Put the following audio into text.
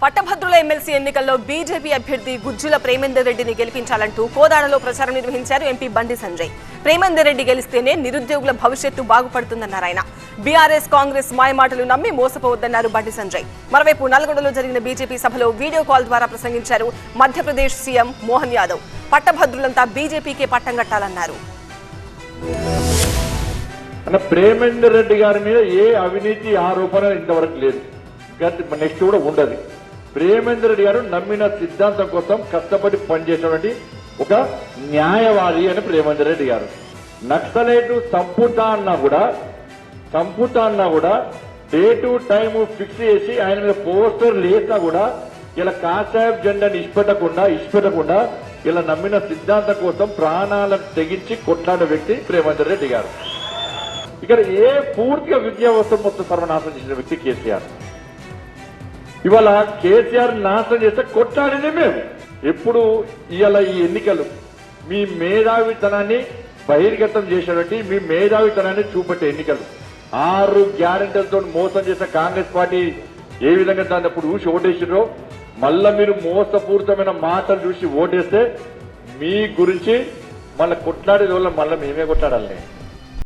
పట్టభద్రుల ఎమ్మెల్సీ ఎన్నికల్లో బీజేపీ అభ్యర్థి గుజ్జుల ప్రేమేందర్ రెడ్డిని గెలిపించాలంటూ కోదాడలో ప్రచారం నిర్వహించారు ఎంపీ బండి సంజయ్. ప్రేమేందర్ రెడ్డి గెలిస్తేనే నిరుద్యోగుల భవిష్యత్తు బాగుపడుతుందన్నారు ఆయన. బీఆర్ఎస్ కాంగ్రెస్ మాయమాటలు నమ్మి మోసపోవద్దన్నారు బండి సంజయ్. మరోవైపు నల్గొండలో జరిగిన బీజేపీ సభలో వీడియో కాల్ ద్వారా ప్రసంగించారు మధ్యప్రదేశ్ సీఎం మోహన్ యాదవ్. పట్టభద్రులంతా బీజేపీకే పట్టం కట్టాలన్నారు. ప్రేమేందర్ రెడ్డి గారి మీద ఏ అవినీతి ఆరోపణ ఇంతవరకు లేదు, నెక్స్ట్ కూడా ఉండదు. ప్రేమేందర్ రెడ్డి గారు నమ్మిన సిద్ధాంతం కోసం కష్టపడి పనిచేసినటువంటి ఒక న్యాయవాది అని ప్రేమేందర్ రెడ్డి గారు. నక్సలైట్ సంపుతా అన్నా కూడా డే టు టైం ఫిక్స్ చేసి ఆయన మీద పోస్టర్ లేసినా కూడా ఇలా కాషాయబ్ జెండాని ఇష్టపెట్టకుండా ఇలా నమ్మిన సిద్ధాంతం కోసం ప్రాణాలను తెగించి కొట్లాడిన వ్యక్తి ప్రేమేందర్ రెడ్డి గారు. ఇక్కడ పూర్తిగా విద్యా వ్యవస్థ మొత్తం సర్వనాశనం చేసిన వ్యక్తి కేసీఆర్. ఇవాళ కేసీఆర్ నాశనం చేస్తే కొట్లాడింది మేము. ఎప్పుడు ఇవాళ ఈ ఎన్నికలు మీ మేధావితనాన్ని బహిర్గతం చేసినటువంటి, మీ మేధావితనాన్ని చూపెట్టే ఎన్నికలు. 6 గ్యారెంటీలతో మోసం చేసిన కాంగ్రెస్ పార్టీ ఏ విధంగా దాన్ని అప్పుడు చూసి ఓటేసిరో, మళ్ళా మీరు మోసపూరితమైన మాటలు చూసి ఓటేస్తే మీ గురించి మళ్ళీ కొట్లాడే వల్ల మళ్ళీ మేమే కొట్లాడాలి.